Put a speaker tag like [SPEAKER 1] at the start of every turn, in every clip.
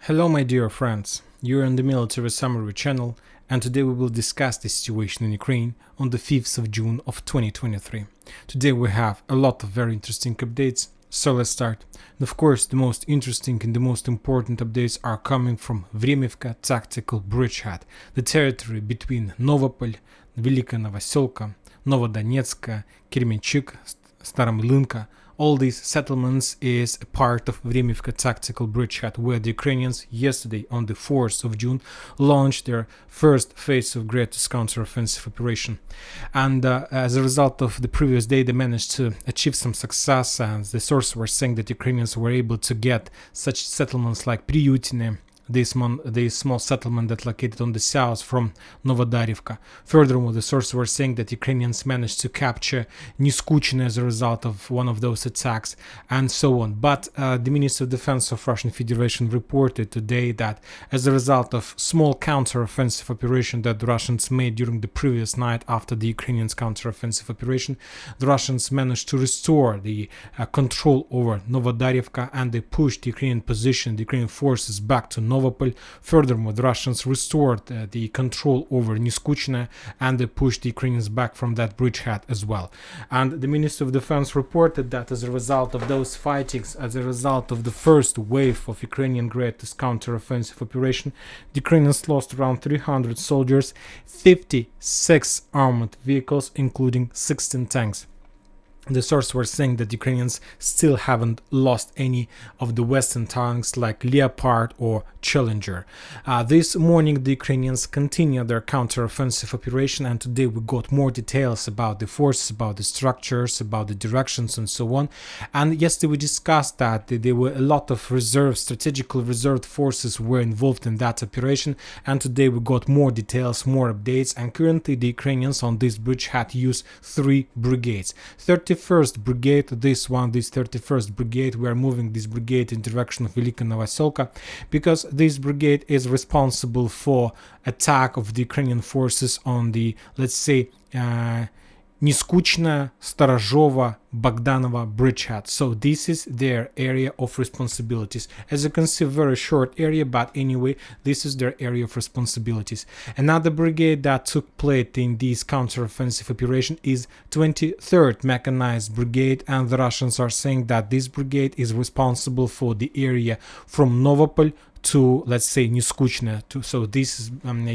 [SPEAKER 1] Hello my dear friends, you're on the Military Summary channel, and today we will discuss the situation in Ukraine on the 5th of June of 2023. Today we have a lot of very interesting updates, so let's start. And of course, the most interesting and the most important updates are coming from Vremevka tactical bridgehead, the territory between Novopol, Velika Novoselka, Novodonetska, Kremenchuk, Staromlinka. All these settlements is a part of Vremevka tactical bridgehead, where the Ukrainians yesterday on the 4th of June launched their first phase of greatest counter-offensive operation. And as a result of the previous day, they managed to achieve some success, and the sources were saying that Ukrainians were able to get such settlements like Priyutine, this small settlement that located on the south from Novodarivka. Furthermore, the sources were saying that Ukrainians managed to capture Niskuchina as a result of one of those attacks, and so on. But the Minister of Defense of Russian Federation reported today that as a result of small counter-offensive operation that the Russians made during the previous night after the Ukrainians' counter-offensive operation, the Russians managed to restore the control over Novodarivka, and they pushed the Ukrainian position, the Ukrainian forces back to Novopol. Furthermore, the Russians restored the control over Niskuchina, and they pushed the Ukrainians back from that bridgehead as well. And the Minister of Defense reported that as a result of those fightings, as a result of the first wave of Ukrainian greatest counter-offensive operation, the Ukrainians lost around 300 soldiers, 56 armored vehicles, including 16 tanks. The sources were saying that Ukrainians still haven't lost any of the Western tanks like Leopard or Challenger. This morning the Ukrainians continued their counter-offensive operation, and today we got more details about the forces, about the structures, about the directions, and so on. And yesterday we discussed that there were a lot of strategically reserved forces were involved in that operation, and today we got more details, more updates, and currently the Ukrainians on this bridgehead use 3 brigades. 31st Brigade, this 31st Brigade, we are moving this brigade in direction of Velika Novoselka, because this brigade is responsible for attack of the Ukrainian forces on the, let's say, Niskuchna, Starozhova, Bogdanova bridgehead. So this is their area of responsibilities. As you can see, very short area, but anyway, this is their area of responsibilities. Another brigade that took part in this counter-offensive operation is 23rd Mechanized Brigade, and the Russians are saying that this brigade is responsible for the area from Novopol to, let's say, Niskuchna. So this is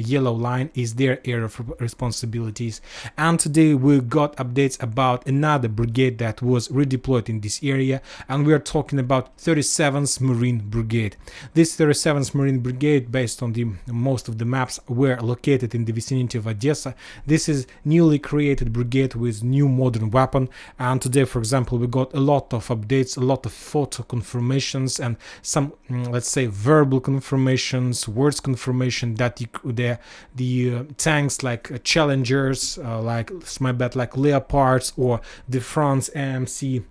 [SPEAKER 1] yellow line is their area of responsibilities. And today we got updates about another brigade that was redeployed in this area, and we are talking about 37th Marine Brigade. This 37th Marine Brigade, based on the most of the maps, were located in the vicinity of Odessa. This is newly created brigade with new modern weapon, and today, for example, we got a lot of updates, a lot of photo confirmations, and some, let's say, verbal confirmations, words confirmation that the tanks like Challengers, like Leopards or the France AMC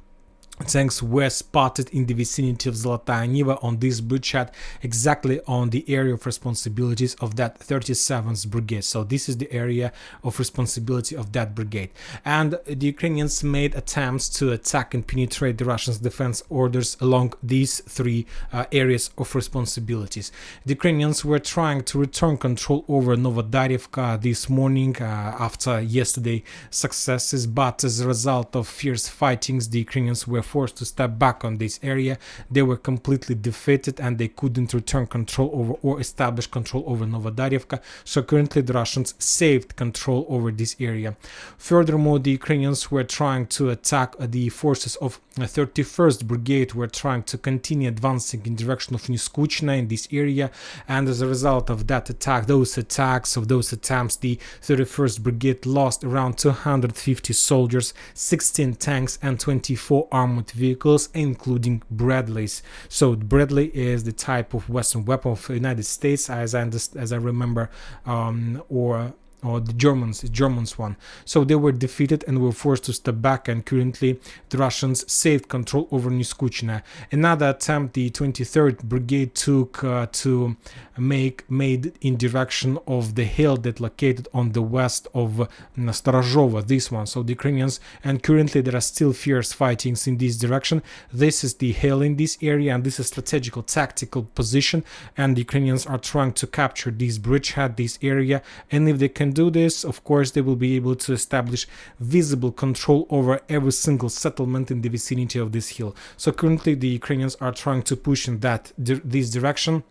[SPEAKER 1] tanks were spotted in the vicinity of Zolotaya Niva on this bridgehead, exactly on the area of responsibilities of that 37th Brigade. So this is the area of responsibility of that brigade. And the Ukrainians made attempts to attack and penetrate the Russians' defense orders along these 3 areas of responsibilities. The Ukrainians were trying to return control over Novodarivka this morning after yesterday successes, but as a result of fierce fightings, the Ukrainians were forced to step back on this area. They were completely defeated, and they couldn't return control over or establish control over Novodarivka. So currently the Russians saved control over this area. Furthermore, the Ukrainians were trying to attack the forces of 31st Brigade, were trying to continue advancing in direction of Niskuchina in this area, and as a result of that attack, those attempts, the 31st Brigade lost around 250 soldiers, 16 tanks, and 24 armored vehicles, including Bradleys. So Bradley is the type of Western weapon of the United States, as I remember, or or the Germans won. So they were defeated and were forced to step back, and currently the Russians saved control over Niskuchna. Another attempt the 23rd Brigade took to made in direction of the hill that located on the west of Starozhovo, this one. So the Ukrainians, and currently there are still fierce fightings in this direction. This is the hill in this area, and this is strategical tactical position, and the Ukrainians are trying to capture this bridgehead, this area, and if they can do this, of course they will be able to establish visible control over every single settlement in the vicinity of this hill. So currently the Ukrainians are trying to push in this direction.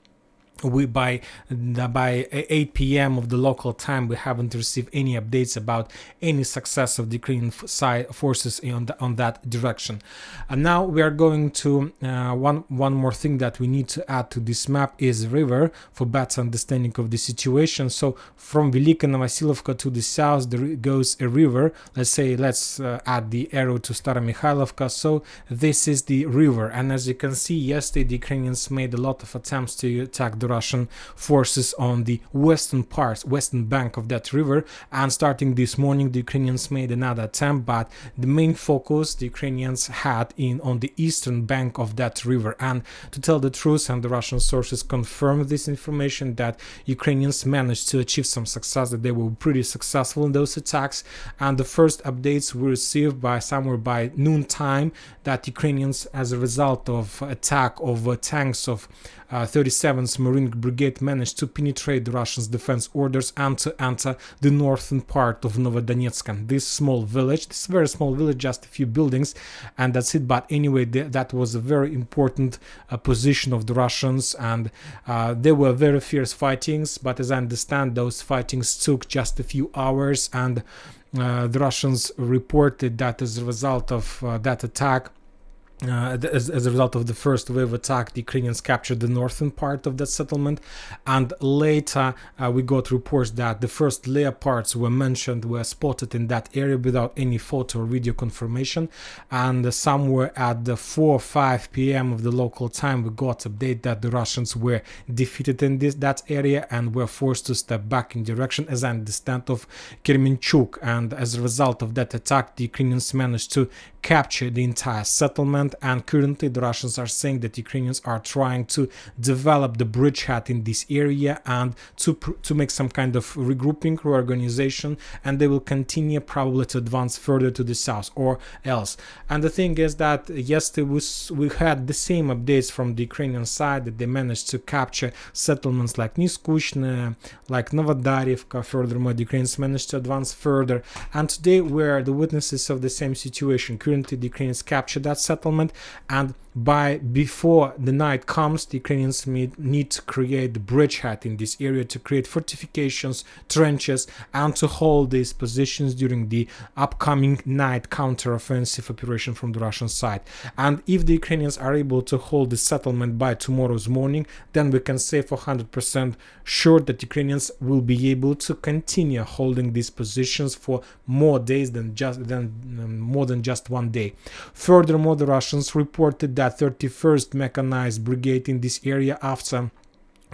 [SPEAKER 1] By 8 p.m. of the local time, we haven't received any updates about any success of the Ukrainian forces on that direction. And now we are going to one more thing that we need to add to this map is river for better understanding of the situation. So from Velika Novosilovka to the south there goes a river. Let's add the arrow to Staromikhalovka. So this is the river, and as you can see, yesterday the Ukrainians made a lot of attempts to attack the Russian forces on the western bank of that river, and starting this morning the Ukrainians made another attempt, but the main focus the Ukrainians had on the eastern bank of that river. And to tell the truth, and the Russian sources confirm this information, that Ukrainians managed to achieve some success, that they were pretty successful in those attacks. And the first updates were received by somewhere by noon time, that Ukrainians, as a result of attack of tanks of 37th Marine Brigade, managed to penetrate the Russians' defense orders and to enter the northern part of Novodonetsk. This very small village, just a few buildings, and that's it. But anyway, that was a very important position of the Russians, and there were very fierce fightings, but as I understand, those fightings took just a few hours, and the Russians reported that as a result of that attack, as a result of the first wave attack, the Ukrainians captured the northern part of that settlement, and later we got reports that the first Leopards were spotted in that area without any photo or video confirmation, and somewhere at the 4 or 5 p.m. of the local time we got update that the Russians were defeated in that area and were forced to step back in direction, as I understand, of Kremenchuk. And as a result of that attack, the Ukrainians managed to capture the entire settlement, and currently the Russians are saying that Ukrainians are trying to develop the bridgehead in this area and to make some kind of reorganization, and they will continue probably to advance further to the south or else. And the thing is that yesterday we had the same updates from the Ukrainian side, that they managed to capture settlements like Niskuchne, like Novodarivka. Furthermore, the Ukrainians managed to advance further, and today we're the witnesses of the same situation. Currently the Ukrainians captured that settlement, and before the night comes, the Ukrainians need to create the bridgehead in this area, to create fortifications, trenches, and to hold these positions during the upcoming night counter-offensive operation from the Russian side. And if the Ukrainians are able to hold the settlement by tomorrow's morning, then we can say for 100% sure that Ukrainians will be able to continue holding these positions for more days than more than just one day. Furthermore, the Russians reported that 31st Mechanized Brigade in this area, after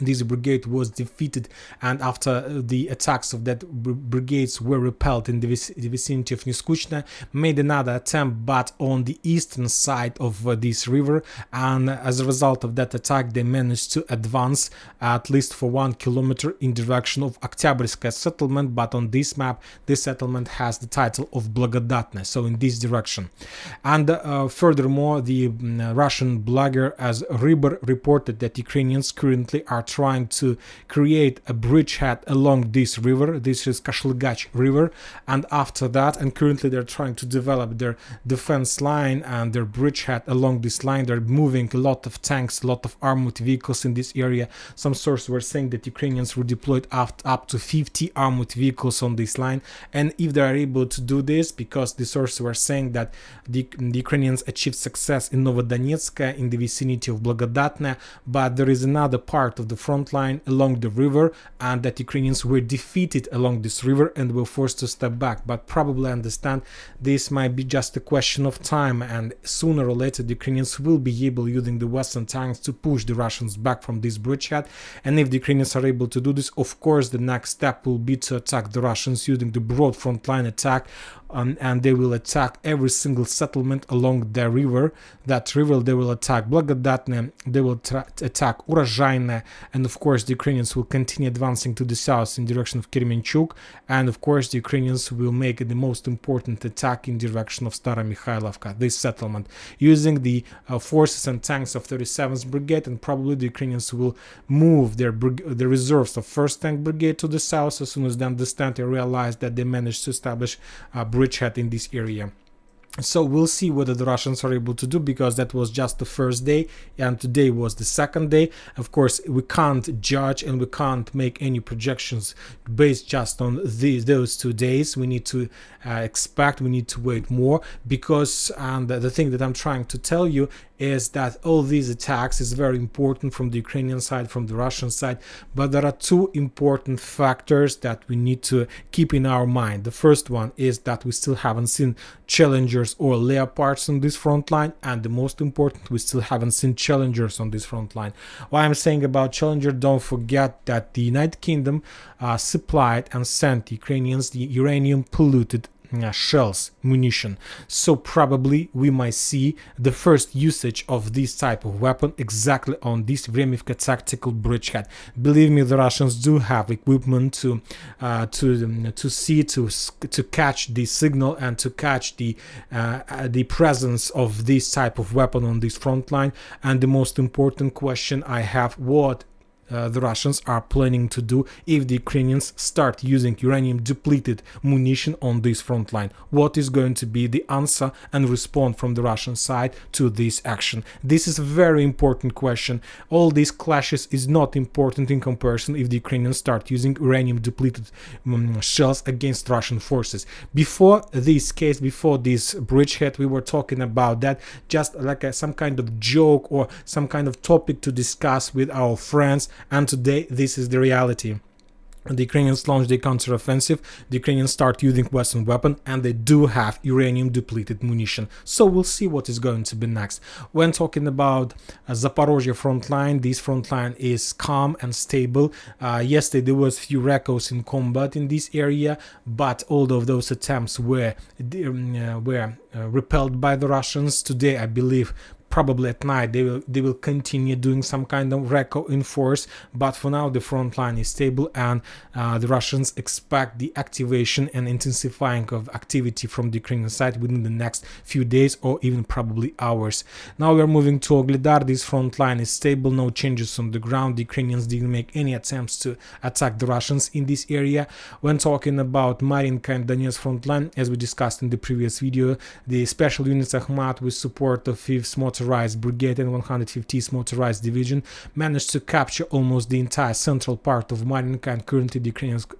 [SPEAKER 1] this brigade was defeated and after the attacks of that brigades were repelled in the vicinity of Niskuchna, made another attempt, but on the eastern side of this river, and as a result of that attack they managed to advance at least for 1 kilometer in direction of Oktyabrskaya settlement, but on this map this settlement has the title of Blagodatne, so in this direction. And furthermore, the Russian blogger as Ryber reported that Ukrainians currently are trying to create a bridgehead along this river. This is Kashlygach river, and after that, and currently they're trying to develop their defense line and their bridgehead along this line. They're moving a lot of tanks, a lot of armored vehicles in this area. Some sources were saying that Ukrainians were deployed up to 50 armored vehicles on this line, and if they are able to do this, because the sources were saying that the Ukrainians achieved success in Novodonetsk in the vicinity of Blagodatne, but there is another part of the front line along the river, and that Ukrainians were defeated along this river and were forced to step back. But probably understand this might be just a question of time, and sooner or later the Ukrainians will be able, using the Western tanks, to push the Russians back from this bridgehead. And if the Ukrainians are able to do this, of course the next step will be to attack the Russians using the broad front line attack, and they will attack every single settlement along the river. That river they will attack Blagodatne, they will attack Urozhaine, and of course the Ukrainians will continue advancing to the south in direction of Kremenchuk, and of course the Ukrainians will make the most important attack in direction of Stara Mikhailovka, this settlement, using the forces and tanks of 37th Brigade, and probably the Ukrainians will move the reserves of 1st Tank Brigade to the south as soon as they understand and realize that they managed to establish bridgehead in this area. So we'll see whether the Russians are able to do, because that was just the first day and today was the second day. Of course, we can't judge and we can't make any projections based just on those 2 days. We need to we need to wait more, because the thing that I'm trying to tell you is that all these attacks is very important from the Ukrainian side, from the Russian side, but there are two important factors that we need to keep in our mind. The first one is that we still haven't seen Challengers or Leopards on this front line, and the most important, we still haven't seen Challengers on this front line. Why I'm saying about Challenger, don't forget that the United Kingdom supplied and sent Ukrainians the uranium polluted shells, munition. So probably we might see the first usage of this type of weapon exactly on this Vremevka tactical bridgehead. Believe me, the Russians do have equipment to catch the signal and to catch the presence of this type of weapon on this front line. And the most important question I have: what the Russians are planning to do if the Ukrainians start using uranium depleted munition on this front line? What is going to be the answer and response from the Russian side to this action? This is a very important question. All these clashes is not important in comparison if the Ukrainians start using uranium depleted shells against Russian forces. Before this case, before this bridgehead, we were talking about that just like some kind of joke or some kind of topic to discuss with our friends. And today, this is the reality. The Ukrainians launched a counteroffensive, the Ukrainians start using Western weapon, and they do have uranium depleted munition. So we'll see what is going to be next. When talking about Zaporozhye front line, this front line is calm and stable. Yesterday there was few recos in combat in this area, but all of those attempts were repelled by the Russians. Today, I believe, probably at night they will continue doing some kind of reco in force, but for now the front line is stable, and the Russians expect the activation and intensifying of activity from the Ukrainian side within the next few days or even probably hours. Now we are moving to Ogledar. This front line is stable, no changes on the ground. The Ukrainians didn't make any attempts to attack the Russians in this area. When talking about Marinka and Donetsk front line, as we discussed in the previous video, the special units Akhmat with support of 5th Motorized Brigade and 150th Motorized Division managed to capture almost the entire central part of Marinka, and currently the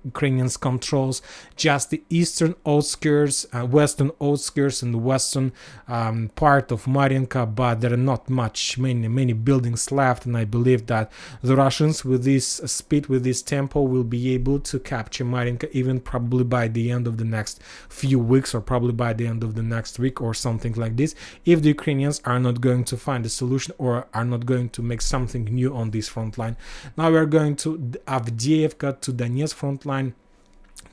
[SPEAKER 1] Ukrainians controls just the eastern outskirts, western outskirts and the western part of Marinka, but there are not many buildings left, and I believe that the Russians with this speed, with this tempo, will be able to capture Marinka even probably by the end of the next few weeks, or probably by the end of the next week or something like this, if the Ukrainians are not going to find a solution or are not going to make something new on this front line. Now we are going to Avdiivka, to Donetsk front line.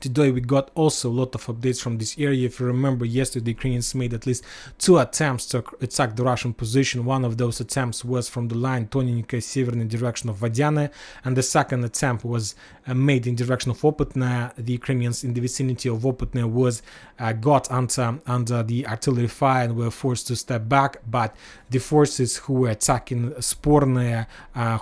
[SPEAKER 1] Today we got also a lot of updates from this area. If you remember, yesterday the Ukrainians made at least 2 attempts to attack the Russian position. One of those attempts was from the line Tonenko-Sever in direction of Vodyane, and the second attempt was made in direction of Opytne. The Ukrainians in the vicinity of Opytne was got under the artillery fire and were forced to step back, but the forces who were attacking Sporne,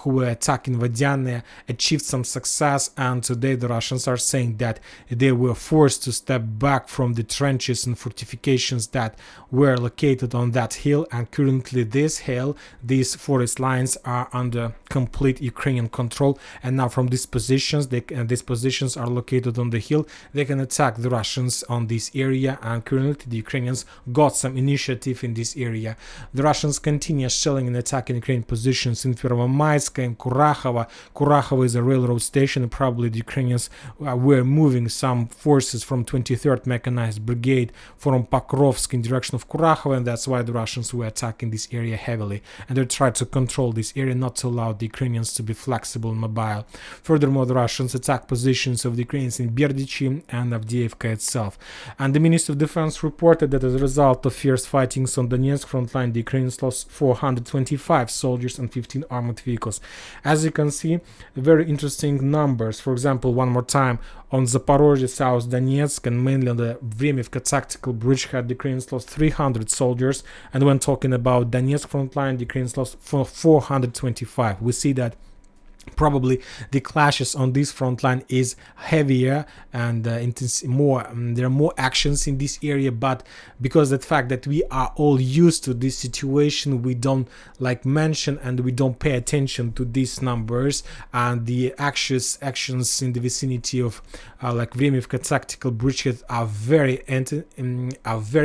[SPEAKER 1] who were attacking Vodyane, achieved some success, and today the Russians are saying that they were forced to step back from the trenches and fortifications that were located on that hill, and currently this hill, these forest lines are under complete Ukrainian control, and now from these positions, these positions are located on the hill, they can attack the Russians on this area, and currently the Ukrainians got some initiative in this area. The Russians continue shelling and attacking Ukrainian positions in Vremevka and Kurakhova. Kurakhova is a railroad station, and probably the Ukrainians were moving some forces from 23rd Mechanized Brigade from Pokrovsk in direction of Kurakhova, and that's why the Russians were attacking this area heavily, and they tried to control this area, not to allow the Ukrainians to be flexible and mobile. Furthermore, the Russians attacked positions of the Ukrainians in Berdichy and Avdiivka itself. And the Ministry of Defense reported that as a result of fierce fightings on Donetsk front line, the Ukrainians lost 425 soldiers and 15 armored vehicles. As you can see, very interesting numbers. For example, one more time, on Zaporozhye, South Donetsk, and mainly on the Vremevka tactical bridgehead, the Ukrainians lost 300 soldiers, and when talking about Donetsk front line, the Ukrainians lost 425. We see that probably the clashes on this front line is heavier and there are more actions in this area, but because of the fact that we are all used to this situation, we don't mention and we don't pay attention to these numbers, and the actions in the vicinity of Vremevka tactical bridgehead are very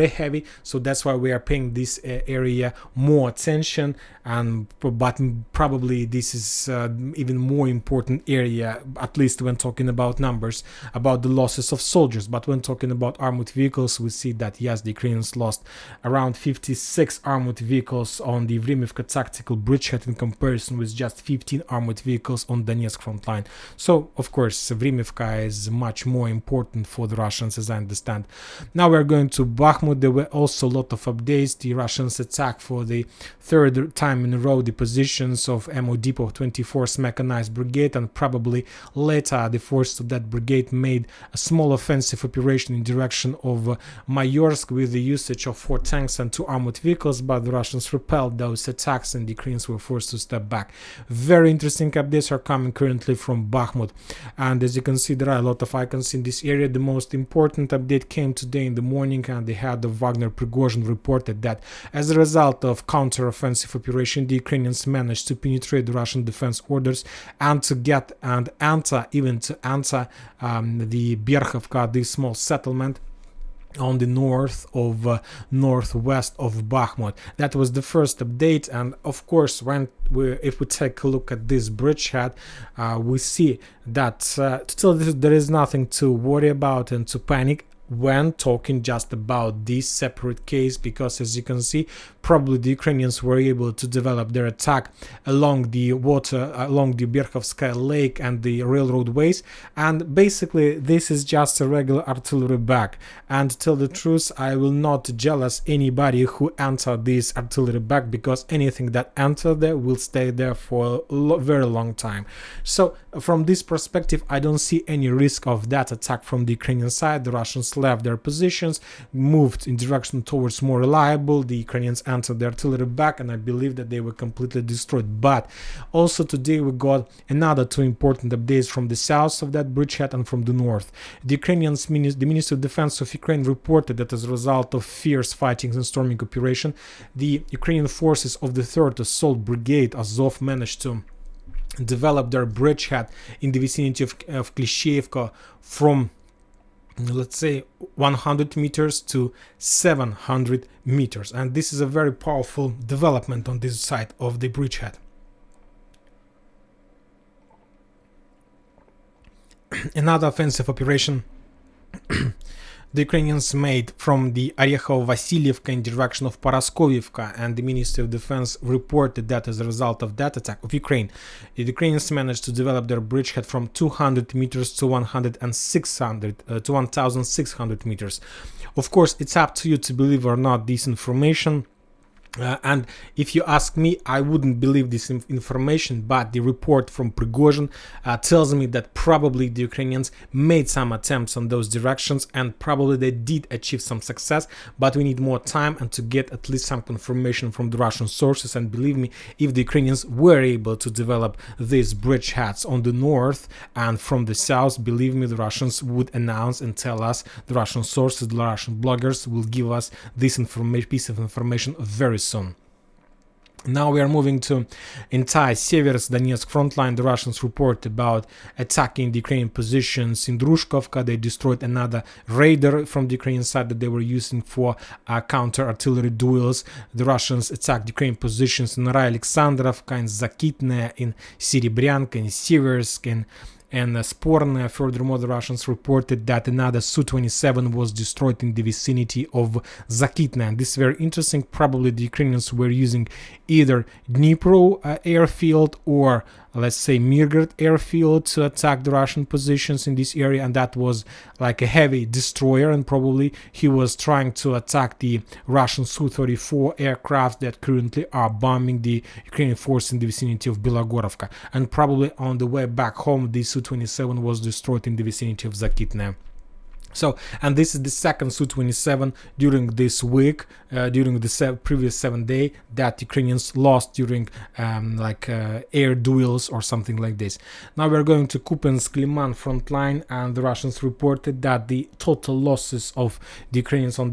[SPEAKER 1] heavy, so that's why we are paying this area more attention. But probably this is even more important area, at least when talking about numbers, about the losses of soldiers. But when talking about armored vehicles, we see that yes, the Ukrainians lost around 56 armored vehicles on the Vremevka tactical bridgehead in comparison with just 15 armored vehicles on Donetsk front line. So of course Vremevka is much more important for the Russians, as I understand. Now we're going to Bakhmut. There were also a lot of updates. The Russians attacked for the third time in a row the positions of MO Depot of 24th Mechanized Brigade, and probably later the forces of that brigade made a small offensive operation in direction of Mayorsk with the usage of 4 tanks and 2 armored vehicles, but the Russians repelled those attacks and the Ukrainians were forced to step back. Very interesting updates are coming currently from Bakhmut, and as you can see, there are a lot of icons in this area. The most important update came today in the morning, and the head of Wagner Prigozhin reported that as a result of counter-offensive operation, the Ukrainians managed to penetrate the Russian defense orders and to enter the Berkhovka, this small settlement on the northwest of Bakhmut. That was the first update, and of course if we take a look at this bridgehead, we see that still there is nothing to worry about and to panic when talking just about this separate case, because as you can see, probably the Ukrainians were able to develop their attack along the water, along the Berkhovskaya lake and the railroad ways, and basically this is just a regular artillery bag, and to tell the truth, I will not jealous anybody who entered this artillery bag, because anything that entered there will stay there for a very long time. So from this perspective, I don't see any risk of that attack from the Ukrainian side. The Russians left their positions, moved in direction towards more reliable. The Ukrainians entered the artillery back, and I believe that they were completely destroyed. But also today we got another 2 important updates from the south of that bridgehead and from the north. The Ministry of Defense of Ukraine reported that as a result of fierce fighting and storming operation, the Ukrainian forces of the 3rd Assault Brigade Azov managed to develop their bridgehead in the vicinity of Klishchiivka from, let's say, 100 meters to 700 meters, and this is a very powerful development on this side of the bridgehead. Another offensive operation the Ukrainians made from the Orekhovo-Vasilievka in direction of Paraskovievka, and the Ministry of Defense reported that as a result of that attack of Ukraine, the Ukrainians managed to develop their bridgehead from 200 meters to 1,600 meters. Of course, it's up to you to believe or not this information. And if you ask me, I wouldn't believe this information, but the report from Prigozhin tells me that probably the Ukrainians made some attempts on those directions and probably they did achieve some success, but we need more time and to get at least some confirmation from the Russian sources. And believe me, if the Ukrainians were able to develop these bridgeheads on the north and from the south, believe me, the Russians would announce and tell us, the Russian sources, the Russian bloggers will give us this piece of information very soon. Now we are moving to entire Seversk Donetsk front line. The Russians report about attacking the Ukrainian positions in Druzhkovka. They destroyed another radar from the Ukrainian side that they were using for counter-artillery duels. The Russians attacked Ukrainian positions in Alexandrovka, in Zakitne, in Serebryanka, in Seversk, and Sporne. Furthermore, the Russians reported that another Su-27 was destroyed in the vicinity of Zakitne. And this is very interesting. Probably the Ukrainians were using either Dnipro airfield or, let's say, Mirgorod airfield to attack the Russian positions in this area, and that was like a heavy destroyer, and probably he was trying to attack the Russian Su-34 aircraft that currently are bombing the Ukrainian force in the vicinity of Bilogorovka, and probably on the way back home the Su-27 was destroyed in the vicinity of Zakitne. So, and this is the second Su-27 during this week, during the previous 7 days that Ukrainians lost during air duels or something like this. Now we're going to Kupiansk-Liman front line, and the Russians reported that the total losses of the Ukrainians on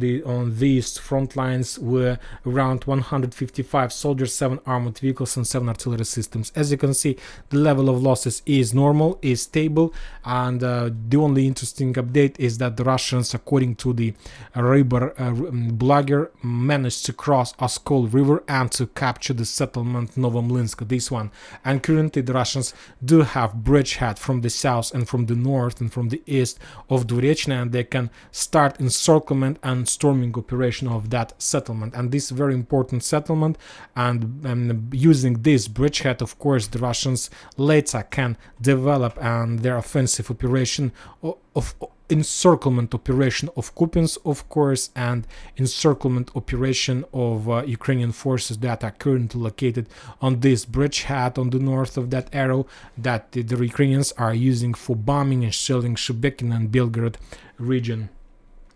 [SPEAKER 1] these front lines were around 155 soldiers, 7 armored vehicles, and 7 artillery systems. As you can see, the level of losses is normal, is stable, and the only interesting update is that the Russians, according to the Riber blogger, managed to cross Oskol River and to capture the settlement Novomlinsk, this one. And currently the Russians do have bridgehead from the south and from the north and from the east of Dvorechna, and they can start encirclement and storming operation of that settlement. And this very important settlement, and using this bridgehead, of course, the Russians later can develop their offensive operation of encirclement operation of Kupiansk, of course, and encirclement operation of Ukrainian forces that are currently located on this bridgehead on the north of that arrow that the Ukrainians are using for bombing and shelling Shebekin and Belgorod region.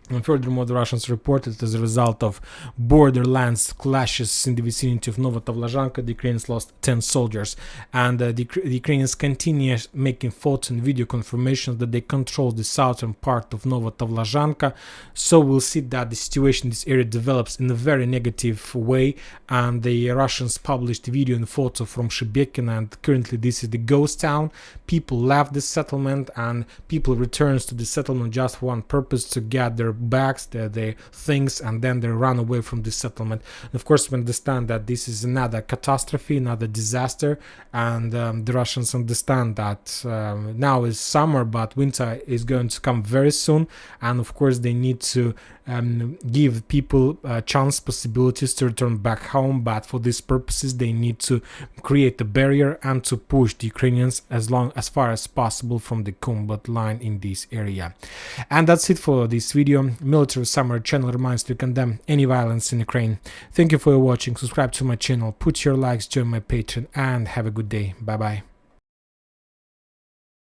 [SPEAKER 1] And furthermore, the Russians reported as a result of borderlands clashes in the vicinity of Novotavlazhanka, the Ukrainians lost 10 soldiers. And the Ukrainians continue making photo and video confirmations that they control the southern part of Novotavlazhanka. So we'll see that the situation in this area develops in a very negative way. And the Russians published video and photo from Shebekin, and currently this is the ghost town. People left the settlement and people returns to the settlement just for one purpose, to get their bags, their things, and then they run away from the settlement. And of course, we understand that this is another catastrophe, another disaster, and the Russians understand that now is summer, but winter is going to come very soon, and of course they need to give people chance possibilities to return back home, but for these purposes they need to create a barrier and to push the Ukrainians as far as possible from the combat line in this area. And that's it for this video. Military Summary channel reminds to condemn any violence in Ukraine. Thank you for watching, subscribe to my channel, put your likes, join my Patreon, and have a good day. Bye bye.